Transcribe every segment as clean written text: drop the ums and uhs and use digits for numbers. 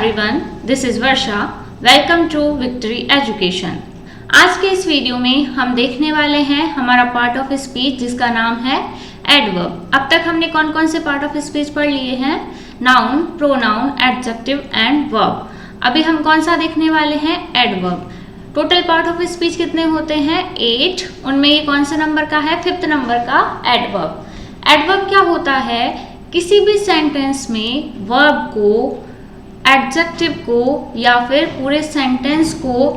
everyone, this is Varsha. Welcome to Victory Education. आज के इस वीडियो में हम देखने वाले हैं हमारा पार्ट ऑफ स्पीच जिसका नाम है एडवर्ब। अब तक हमने कौन कौन से पार्ट ऑफ स्पीच पढ़ लिए हैं? Noun, pronoun, adjective and verb. अभी हम कौन सा देखने वाले हैं? Adverb. Total part of speech कितने होते हैं? 8। उनमें ये कौन से नंबर का है? 5th नंबर का एडवर्ब। एडवर्ब क्या होता है? किसी भी सेंटेंस में वर्ब को, एडजेक्टिव को या फिर पूरे सेंटेंस को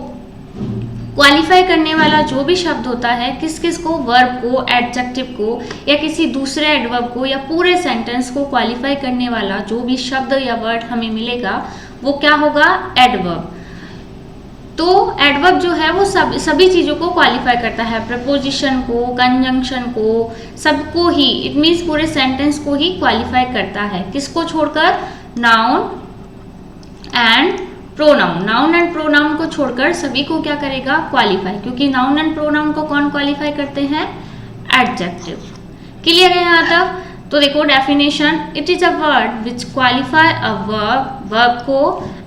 क्वालिफाई करने वाला जो भी शब्द होता है, किस किस को? वर्ब को, एडजेक्टिव को या किसी दूसरे एडवर्ब को या पूरे सेंटेंस को क्वालिफाई करने वाला जो भी शब्द या वर्ड हमें मिलेगा वो क्या होगा? एडवर्ब। तो एडवर्ब जो है वो सभी चीज़ों को क्वालिफाई करता है, प्रपोजिशन को, कंजंक्शन को, सबको ही। इट मीन्स पूरे सेंटेंस को ही क्वालिफाई करता है। किसको छोड़कर? Noun and pronoun. Noun and pronoun को छोड़कर सभी को क्या करेगा? क्वालिफाई। क्योंकि नाउन एंड प्रोनाउन को कौन क्वालिफाई करते हैं? एडजेक्टिव। क्लियर है यहाँ तक? तो देखो definition, it is a word which qualify a verb, verb को,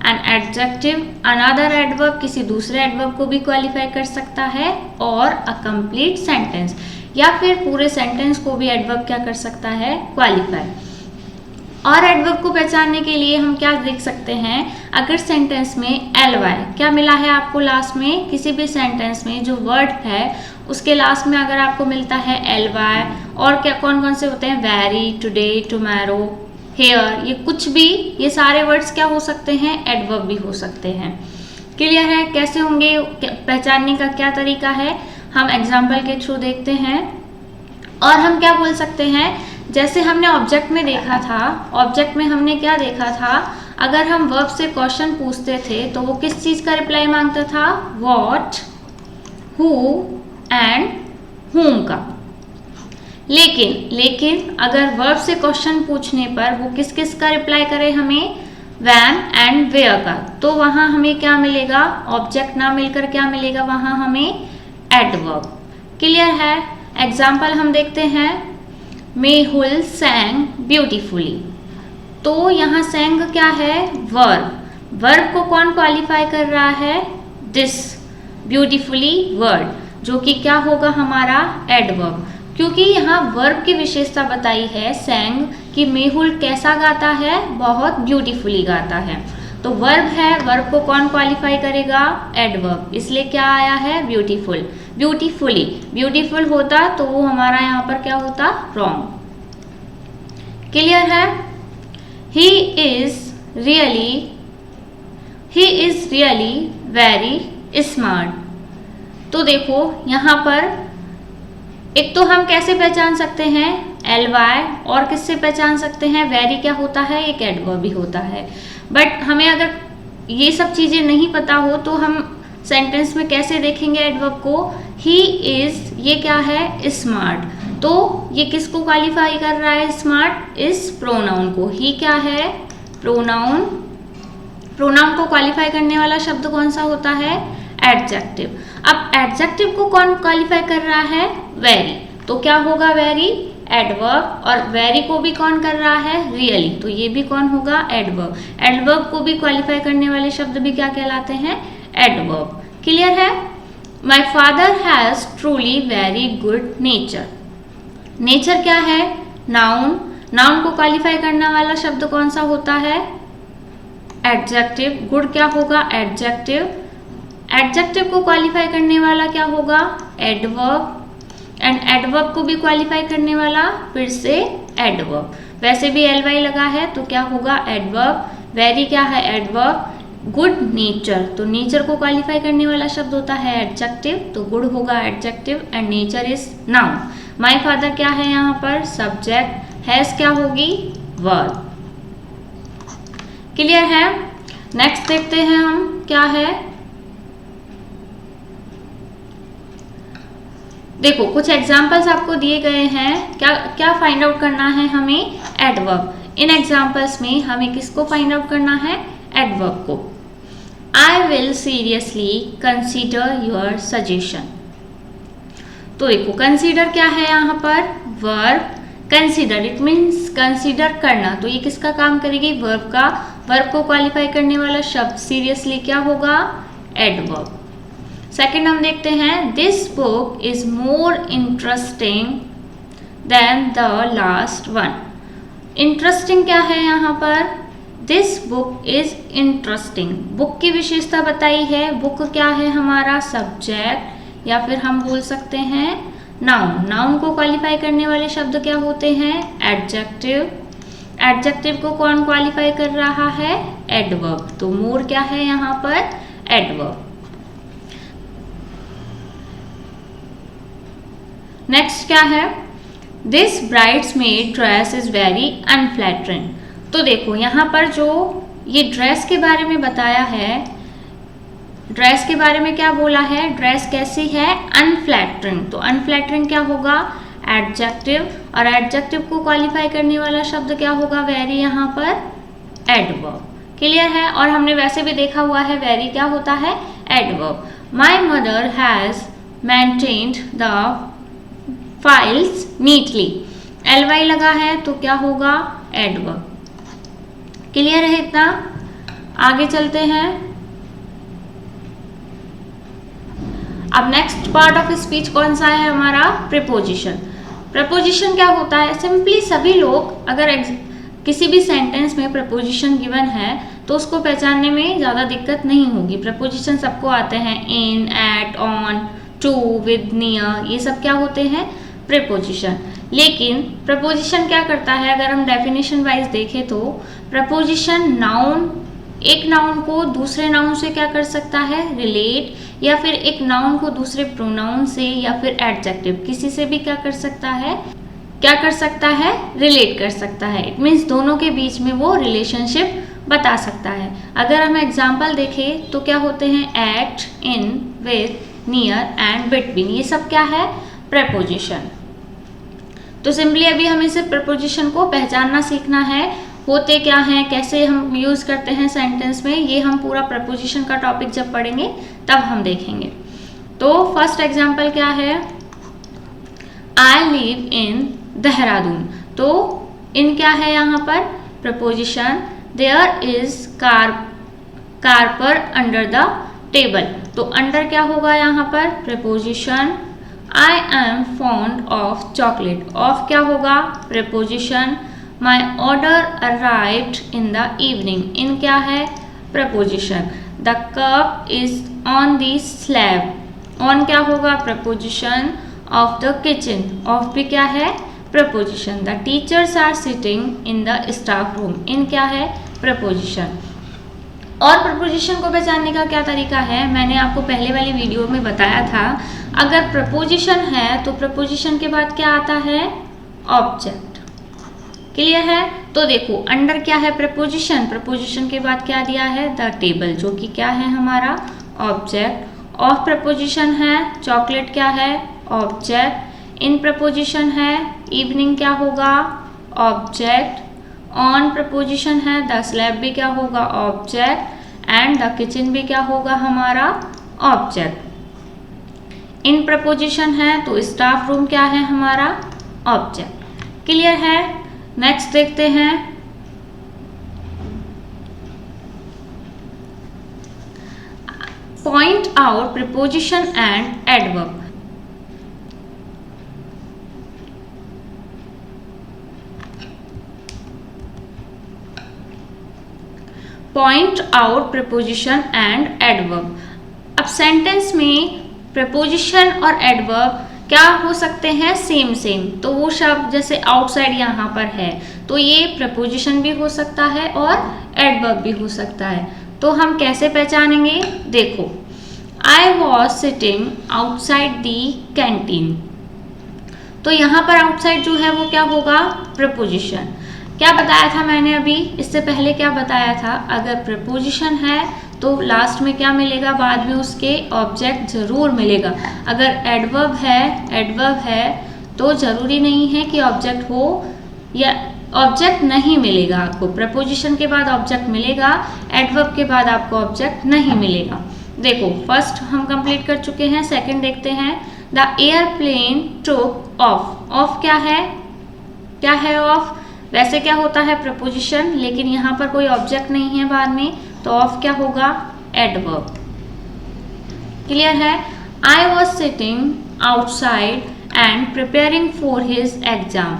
एन एडजेक्टिव अनदर एडवर्ब, किसी दूसरे एडवर्ब को भी क्वालिफाई कर सकता है, और अ कंप्लीट सेंटेंस, या फिर पूरे सेंटेंस को भी एडवर्ब क्या कर सकता है? क्वालिफाई। और एडवर्ब को पहचानने के लिए हम क्या देख सकते हैं? अगर सेंटेंस में ly क्या मिला है आपको लास्ट में, किसी भी सेंटेंस में जो वर्ड है उसके लास्ट में अगर आपको मिलता है ly, और क्या कौन कौन से होते हैं? वेरी, टुडे, टुमारो, हेयर, ये कुछ भी, ये सारे वर्ड्स क्या हो सकते हैं? एडवर्ब भी हो सकते हैं। क्लियर है? कैसे होंगे, पहचानने का क्या तरीका है, हम एग्जाम्पल के थ्रू देखते हैं। और हम क्या बोल सकते हैं, जैसे हमने ऑब्जेक्ट में देखा था, ऑब्जेक्ट में हमने क्या देखा था? अगर हम वर्ब से क्वेश्चन पूछते थे तो वो किस चीज़ का रिप्लाई मांगता था? व्हाट, हु एंड whom का। लेकिन अगर वर्ब से क्वेश्चन पूछने पर वो किस किस का रिप्लाई करे हमें? व्हेन एंड वेयर का। तो वहाँ हमें क्या मिलेगा? ऑब्जेक्ट ना मिलकर क्या मिलेगा वहाँ हमें? एडवर्ब। क्लियर है? एग्जाम्पल हम देखते हैं। Mehul sang beautifully. तो यहाँ sang क्या है? वर्ब। वर्ब को कौन क्वालिफाई कर रहा है? दिस ब्यूटीफुली वर्ड, जो कि क्या होगा हमारा? एडवर्ब। क्योंकि यहाँ वर्ब की विशेषता बताई है sang कि मेहुल कैसा गाता है? बहुत ब्यूटीफुली गाता है। तो वर्ब है, वर्ब को कौन क्वालिफाई करेगा? एडवर्ब। इसलिए क्या आया है? ब्यूटीफुल। ब्यूटीफुली, ब्यूटीफुल होता तो वो हमारा यहाँ पर क्या होता? रॉन्ग। क्लियर है? He is really very smart. तो देखो यहाँ पर एक तो हम कैसे पहचान सकते हैं? ly, और किससे पहचान सकते हैं? वेरी क्या होता है? एक एडवर्ब भी होता है। बट हमें अगर ये सब चीज़ें नहीं पता हो तो हम सेंटेंस में कैसे देखेंगे एडवर्ब को? ही इज, ये क्या है? स्मार्ट। तो ये किसको क्वालिफाई कर रहा है? स्मार्ट इस प्रोनाउन को। ही क्या है? प्रोनाउन। प्रोनाउन को क्वालिफाई करने वाला शब्द कौन सा होता है? एडजेक्टिव। अब एडजेक्टिव को कौन क्वालिफाई कर रहा है? वेरी। तो क्या होगा? Very adverb. और वेरी को भी कौन कर रहा है? रियली। तो ये भी कौन होगा? एडवर्ब। एडवर्ब को भी क्वालिफाई करने वाले शब्द भी क्या कहलाते हैं? एडवर्ब। क्लियर है? My father has truly very good nature. Nature क्या है? नाउन। नाउन को क्वालिफाई करने वाला शब्द कौन सा होता है? एडजेक्टिव। गुड क्या होगा? एडजेक्टिव। एडजेक्टिव को क्वालिफाई करने वाला क्या होगा? एडवर्ब। एंड एडवर्ब को भी क्वालिफाई करने वाला फिर से एडवर्ब। वैसे भी ly लगा है तो क्या होगा? एडवर्ब। वेरी क्या है? एडवर्ब। गुड नेचर, तो नेचर को क्वालिफाई करने वाला शब्द होता है एडजेक्टिव, तो गुड होगा adjective and nature is noun. My father क्या है यहाँ पर? सब्जेक्ट। हैज क्या होगी? वर्ब। क्लियर है? नेक्स्ट देखते हैं हम क्या है। देखो कुछ एग्जाम्पल्स आपको दिए गए हैं। क्या फाइंड आउट करना है हमें? एडवर्ब। इन एग्जाम्पल्स में हमें किसको फाइंड आउट करना है? एडवर्ब को। I will seriously consider your suggestion. तो देखो कंसीडर क्या है यहाँ पर? Verb. Consider, it means consider करना, तो ये किसका काम करेगी? वर्ब का। वर्ब को क्वालिफाई करने वाला शब्द सीरियसली क्या होगा? एडवर्ब। सेकंड हम देखते हैं, this book is more interesting than the last one. Interesting क्या है यहाँ पर? This book is interesting. Book की विशेषता बताई है। बुक क्या है हमारा? सब्जेक्ट, या फिर हम बोल सकते हैं नाउन। नाउन को क्वालिफाई करने वाले शब्द क्या होते हैं? एडजेक्टिव। एडजेक्टिव को कौन क्वालिफाई कर रहा है? एडवर्ब। तो मोर क्या है यहाँ पर? एडवर्ब। नेक्स्ट क्या है? This bridesmaid dress is very unflattering. तो देखो यहाँ पर जो ये ड्रेस के बारे में बताया है, ड्रेस के बारे में क्या बोला है? ड्रेस कैसी है? अनफ्लैटरिंग। तो अनफ्लैटरिंग क्या होगा? एडजेक्टिव। और एडजेक्टिव को क्वालिफाई करने वाला शब्द क्या होगा? वेरी यहाँ पर एडवर्ब। क्लियर है? और हमने वैसे भी देखा हुआ है वेरी क्या होता है? Adverb. My mother has maintained the files neatly. ly लगा है तो क्या होगा? एडवर्ब। क्लियर है इतना? आगे चलते हैं। अब नेक्स्ट पार्ट ऑफ स्पीच कौन सा है हमारा? प्रीपोजिशन। प्रीपोजिशन क्या होता है? सिंपली सभी लोग अगर किसी भी सेंटेंस में प्रीपोजिशन गिवन है तो उसको पहचानने में ज़्यादा दिक्कत नहीं होगी। प्रीपोजिशन सबको आते हैं, in, at, on, to, with, near, ये सब क्या होते हैं? प्रीपोजिशन। लेकिन प्रपोजिशन क्या करता है? अगर हम डेफिनेशन वाइज देखें तो प्रपोजिशन नाउन, एक नाउन को दूसरे नाउन से क्या कर सकता है? रिलेट, या फिर एक नाउन को दूसरे प्रोनाउन से, या फिर एडजेक्टिव, किसी से भी क्या कर सकता है? क्या कर सकता है? रिलेट कर सकता है। इट मीन्स दोनों के बीच में वो रिलेशनशिप बता सकता है। अगर हम एग्जाम्पल देखें तो क्या होते हैं? At, in, with, near and between, ये सब क्या है? प्रपोजिशन। तो सिंपली अभी हमें इसे प्रपोजिशन को पहचानना सीखना है, होते क्या हैं, कैसे हम यूज करते हैं सेंटेंस में, ये हम पूरा प्रपोजिशन का टॉपिक जब पढ़ेंगे तब हम देखेंगे। तो फर्स्ट एग्जांपल क्या है? I live in Dehradun. तो इन क्या है यहाँ पर? प्रपोजिशन। देयर इज कार पर अंडर द टेबल। तो अंडर क्या होगा यहाँ पर? Preposition. I am fond of chocolate. Of क्या होगा? Preposition. My order arrived in the evening. In क्या है? Preposition. The cup is on the slab. On क्या होगा? Preposition. Of the kitchen. Of भी क्या है? Preposition. The teachers are sitting in the staff room. In क्या है? Preposition. और प्रपोजिशन को पहचानने का क्या तरीका है? मैंने आपको पहले वाली वीडियो में बताया था। अगर प्रपोजिशन है तो प्रपोजिशन के बाद क्या आता है? ऑब्जेक्ट। क्लियर है? तो देखो अंडर क्या है? प्रपोजिशन। प्रपोजिशन के बाद क्या दिया है? द टेबल, जो कि क्या है हमारा? ऑब्जेक्ट। ऑफ प्रपोजिशन है, चॉकलेट क्या है? ऑब्जेक्ट। इन प्रपोजिशन है, इवनिंग क्या होगा? ऑब्जेक्ट। ऑन प्रपोजिशन है, द स्लैब भी क्या होगा? ऑब्जेक्ट। एंड द किचन भी क्या होगा हमारा? ऑब्जेक्ट। इन प्रपोजिशन है तो स्टाफ रूम क्या है हमारा? ऑब्जेक्ट। क्लियर है? नेक्स्ट देखते हैं। Point out preposition and adverb. Point out preposition and adverb. अब सेंटेंस में प्रीपोजिशन और एडवर्ब क्या हो सकते हैं? Same same. तो वो शब्द जैसे आउटसाइड यहाँ पर है तो ये प्रपोजिशन भी हो सकता है और एडवर्ब भी हो सकता है। तो हम कैसे पहचानेंगे? देखो, I was sitting outside the canteen. तो यहाँ पर आउटसाइड जो है वो क्या होगा? प्रपोजिशन। क्या बताया था मैंने अभी? इससे पहले क्या बताया था? अगर प्रपोजिशन है तो लास्ट में क्या मिलेगा? बाद में उसके ऑब्जेक्ट जरूर मिलेगा। अगर एडवर्ब है तो जरूरी नहीं है कि ऑब्जेक्ट हो, या ऑब्जेक्ट नहीं मिलेगा आपको। प्रपोजिशन के बाद ऑब्जेक्ट मिलेगा, एडवर्ब के बाद आपको ऑब्जेक्ट नहीं मिलेगा। देखो फर्स्ट हम कंप्लीट कर चुके हैं, सेकंड देखते हैं। The airplane took off. Of क्या है? क्या है ऑफ? वैसे क्या होता है प्रपोजिशन, लेकिन यहाँ पर कोई ऑब्जेक्ट नहीं है बाद में, तो ऑफ क्या होगा एडवर्ब। क्लियर है। I was sitting outside and preparing for his exam.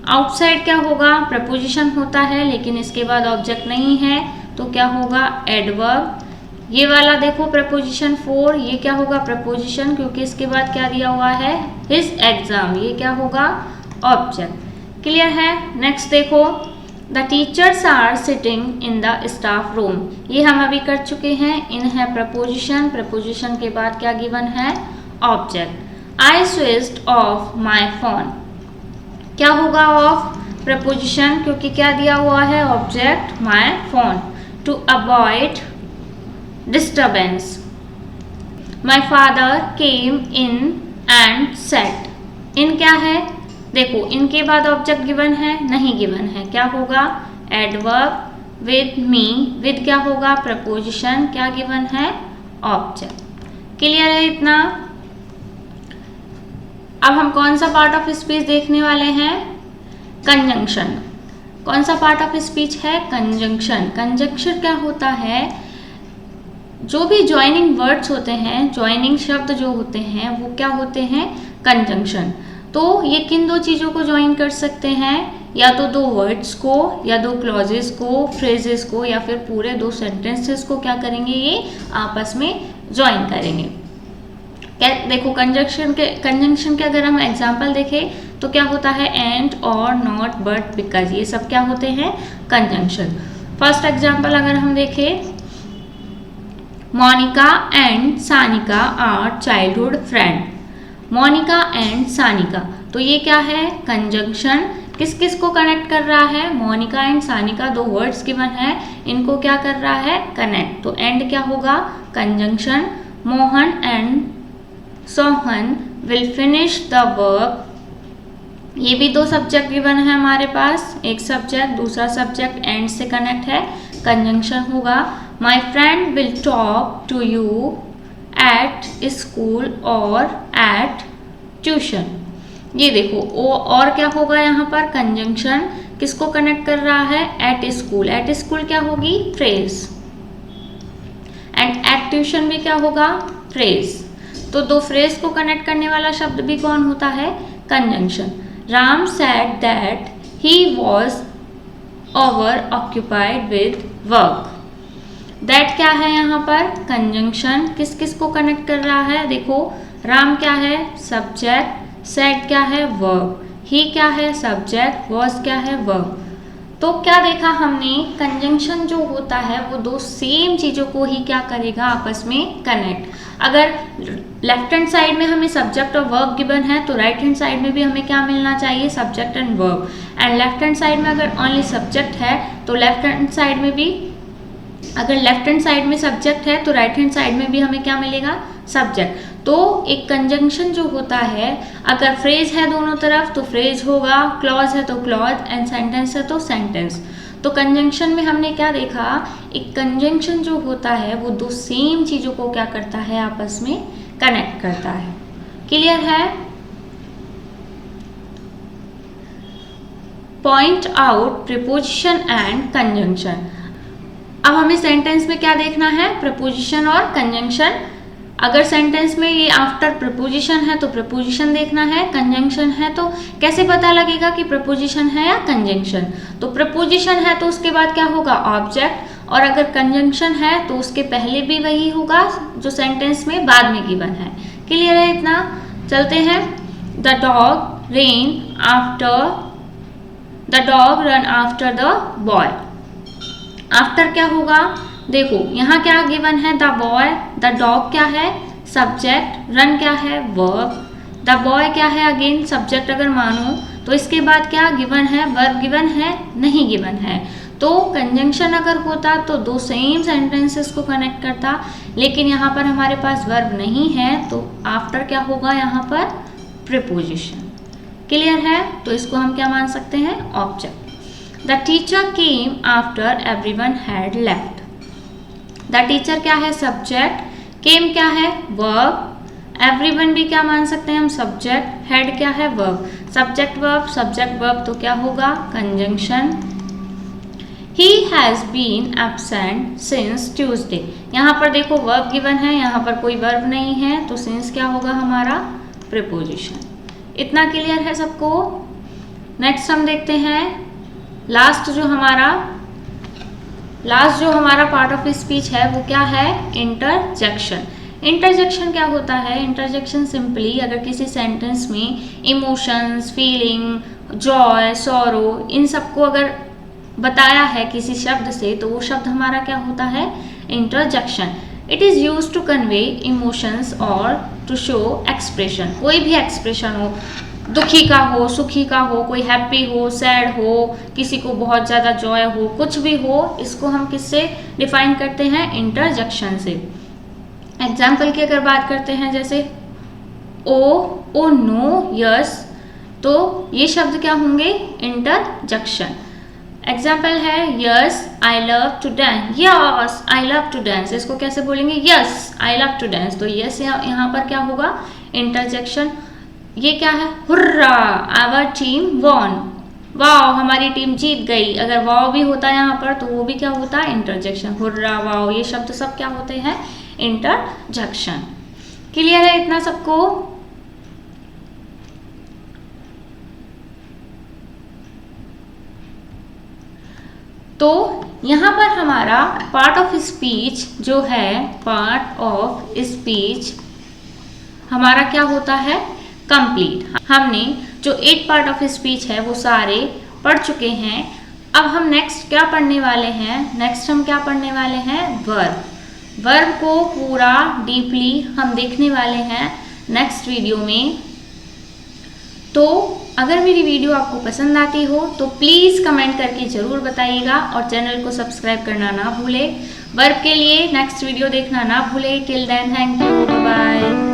Outside क्या होगा प्रपोजिशन होता है, लेकिन इसके बाद ऑब्जेक्ट नहीं है, तो क्या होगा एडवर्ब। ये वाला देखो प्रपोजिशन फॉर, ये क्या होगा प्रपोजिशन, क्योंकि इसके बाद क्या दिया हुआ है हिज एग्जाम, ये क्या होगा ऑब्जेक्ट। क्लियर है। नेक्स्ट देखो, the teachers are sitting in the staff room. ये हम अभी कर चुके हैं। इन है प्रपोजिशन, प्रपोजिशन के बाद क्या गिवन है object. I switched off my phone, क्या होगा ऑफ प्रपोजिशन, क्योंकि क्या दिया हुआ है object my phone. To avoid disturbance, my father came in and set. In क्या है देखो, इनके बाद ऑब्जेक्ट गिवन है नहीं गिवन है, क्या होगा एडवर्ब। विद मी, विद क्या होगा प्रपोजिशन, क्या गिवन है ऑब्जेक्ट। क्लियर है इतना। अब हम कौन सा पार्ट ऑफ स्पीच देखने वाले हैं, कंजंक्शन। कौन सा पार्ट ऑफ स्पीच है कंजंक्शन। कंजंक्शन क्या होता है, जो भी ज्वाइनिंग वर्ड्स होते हैं, ज्वाइनिंग शब्द जो होते हैं वो क्या होते हैं कंजंक्शन। तो ये किन दो चीज़ों को ज्वाइन कर सकते हैं, या तो दो वर्ड्स को, या दो क्लॉजेस को, फ्रेजेस को, या फिर पूरे दो सेंटेंसेस को क्या करेंगे ये आपस में ज्वाइन करेंगे। क्या देखो कंजंक्शन के अगर हम एग्जाम्पल देखें तो क्या होता है एंड, और, नॉट, बट, बिकॉज, ये सब क्या होते हैं कंजंक्शन। फर्स्ट एग्जाम्पल अगर हम देखें, Monika and Sanika are childhood friend. Monika and Sanika, तो ये क्या है कंजंक्शन। किस किस को कनेक्ट कर रहा है, मोनिका एंड सानिका, दो वर्ड्स गिवन है, इनको क्या कर रहा है कनेक्ट, तो एंड क्या होगा conjunction. Mohan and Sohan will finish the work, ये भी दो सब्जेक्ट गिवन है हमारे पास, एक सब्जेक्ट दूसरा सब्जेक्ट एंड से कनेक्ट है, कंजंक्शन होगा। My friend will talk to you at school और एट ट्यूशन। ये देखो ओ और क्या होगा यहाँ पर कंजंक्शन, किसको कनेक्ट कर रहा है एट स्कूल। एट स्कूल क्या होगी फ्रेज, एंड एट ट्यूशन भी क्या होगा फ्रेज। तो दो फ्रेज को कनेक्ट करने वाला शब्द भी कौन होता है conjunction. Ram said that he was over occupied with work. That क्या है यहाँ पर कंजंक्शन, किस किस को कनेक्ट कर रहा है देखो, राम क्या है सब्जेक्ट, सेड क्या है वर्ब, ही क्या है सब्जेक्ट, वॉज क्या है वर्ब। तो क्या देखा हमने कंजंक्शन जो होता है वो दो सेम चीज़ों को ही क्या करेगा आपस में कनेक्ट। अगर लेफ्ट हैंड साइड में हमें सब्जेक्ट और वर्ब गिवन है तो राइट हैंड साइड में भी हमें क्या मिलना चाहिए subject and verb. And left hand side में अगर ओनली सब्जेक्ट है तो लेफ्ट हैंड साइड में भी, अगर लेफ्ट हैंड साइड में सब्जेक्ट है तो राइट हैंड साइड में भी हमें क्या मिलेगा सब्जेक्ट। तो एक कंजंक्शन जो होता है अगर फ्रेज है दोनों तरफ तो फ्रेज होगा, क्लॉज है तो क्लॉज, एंड सेंटेंस है तो सेंटेंस। तो कंजंक्शन में हमने क्या देखा, एक कंजंक्शन जो होता है वो दो सेम चीज़ों को क्या करता है आपस में कनेक्ट करता है। क्लियर है। Point out preposition and conjunction. अब हमें सेंटेंस में क्या देखना है प्रपोजिशन और कंजंक्शन। अगर सेंटेंस में ये आफ्टर प्रपोजिशन है तो प्रपोजिशन देखना है, कंजंक्शन है तो कैसे पता लगेगा कि प्रपोजिशन है या कंजंक्शन। तो प्रपोजिशन है तो उसके बाद क्या होगा ऑब्जेक्ट, और अगर कंजंक्शन है तो उसके पहले भी वही होगा जो सेंटेंस में बाद में गिवन है। क्लियर है इतना। चलते हैं। The dog run after the boy. After क्या होगा देखो यहाँ क्या गिवन है द बॉय, द डॉग क्या है सब्जेक्ट, रन क्या है वर्ब, द बॉय क्या है अगेन सब्जेक्ट अगर मानो, तो इसके बाद क्या गिवन है वर्ब गिवन है नहीं गिवन है। तो कंजंक्शन अगर होता तो दो सेम सेंटेंसेस को कनेक्ट करता, लेकिन यहाँ पर हमारे पास वर्ब नहीं है तो आफ्टर क्या होगा यहाँ पर प्रीपोजिशन। क्लियर है। तो इसको हम क्या मान सकते हैं object. The teacher came after everyone had left. The teacher क्या है सब्जेक्ट, केम क्या है वर्ब, एवरीवन भी क्या मान सकते हैं हम, सब्जेक्ट, हेड क्या है, वर्ब, सब्जेक्ट वर्ब तो क्या होगा, conjunction. He has been absent since Tuesday। यहाँ पर देखो वर्ब गिवन है, यहाँ पर कोई वर्ब नहीं है, तो since क्या होगा हमारा, प्रीपोजिशन। इतना क्लियर है सबको। नेक्स्ट हम देखते हैं लास्ट जो हमारा पार्ट ऑफ स्पीच है वो क्या है, इंटरजेक्शन। इंटरजेक्शन क्या होता है, इंटरजेक्शन सिंपली अगर किसी सेंटेंस में इमोशंस, फीलिंग, जॉय, सॉरो, इन सबको अगर बताया है किसी शब्द से, तो वो शब्द हमारा क्या होता है, interjection. It is use to convey emotions और टू शो एक्सप्रेशन। कोई भी एक्सप्रेशन हो, दुखी का हो, सुखी का हो, कोई हैप्पी हो, सैड हो, किसी को बहुत ज़्यादा जॉय हो, कुछ भी हो, इसको हम किससे डिफाइन करते हैं, इंटरजेक्शन से। एग्जाम्पल की अगर बात करते हैं, जैसे ओ नो, यस, तो ये शब्द क्या होंगे, इंटरजेक्शन। एग्जाम्पल है yes I love to dance, yes I love to dance, इसको कैसे बोलेंगे, yes I love to dance, तो यस यहाँ पर क्या होगा, इंटरजेक्शन। ये क्या है, hurrah our team won, wow हमारी टीम जीत गई, अगर वाओ भी होता है यहाँ पर तो वो भी क्या होता है, इंटरजेक्शन। हुर्रा, वाओ, ये शब्द सब क्या होते हैं, इंटरजेक्शन। क्लियर है इतना सबको। तो यहाँ पर हमारा पार्ट ऑफ स्पीच जो है, पार्ट ऑफ स्पीच हमारा क्या होता है, कंप्लीट। हमने जो 8 पार्ट ऑफ स्पीच है वो सारे पढ़ चुके हैं। अब हम नेक्स्ट क्या पढ़ने वाले हैं, नेक्स्ट हम क्या पढ़ने वाले हैं, वर्ब। वर्ब को पूरा डीपली हम देखने वाले हैं नेक्स्ट वीडियो में। तो अगर मेरी वीडियो आपको पसंद आती हो तो प्लीज़ कमेंट करके ज़रूर बताइएगा और चैनल को सब्सक्राइब करना ना भूलें। वर्ब के लिए नेक्स्ट वीडियो देखना ना भूलें। Till then thank you, bye.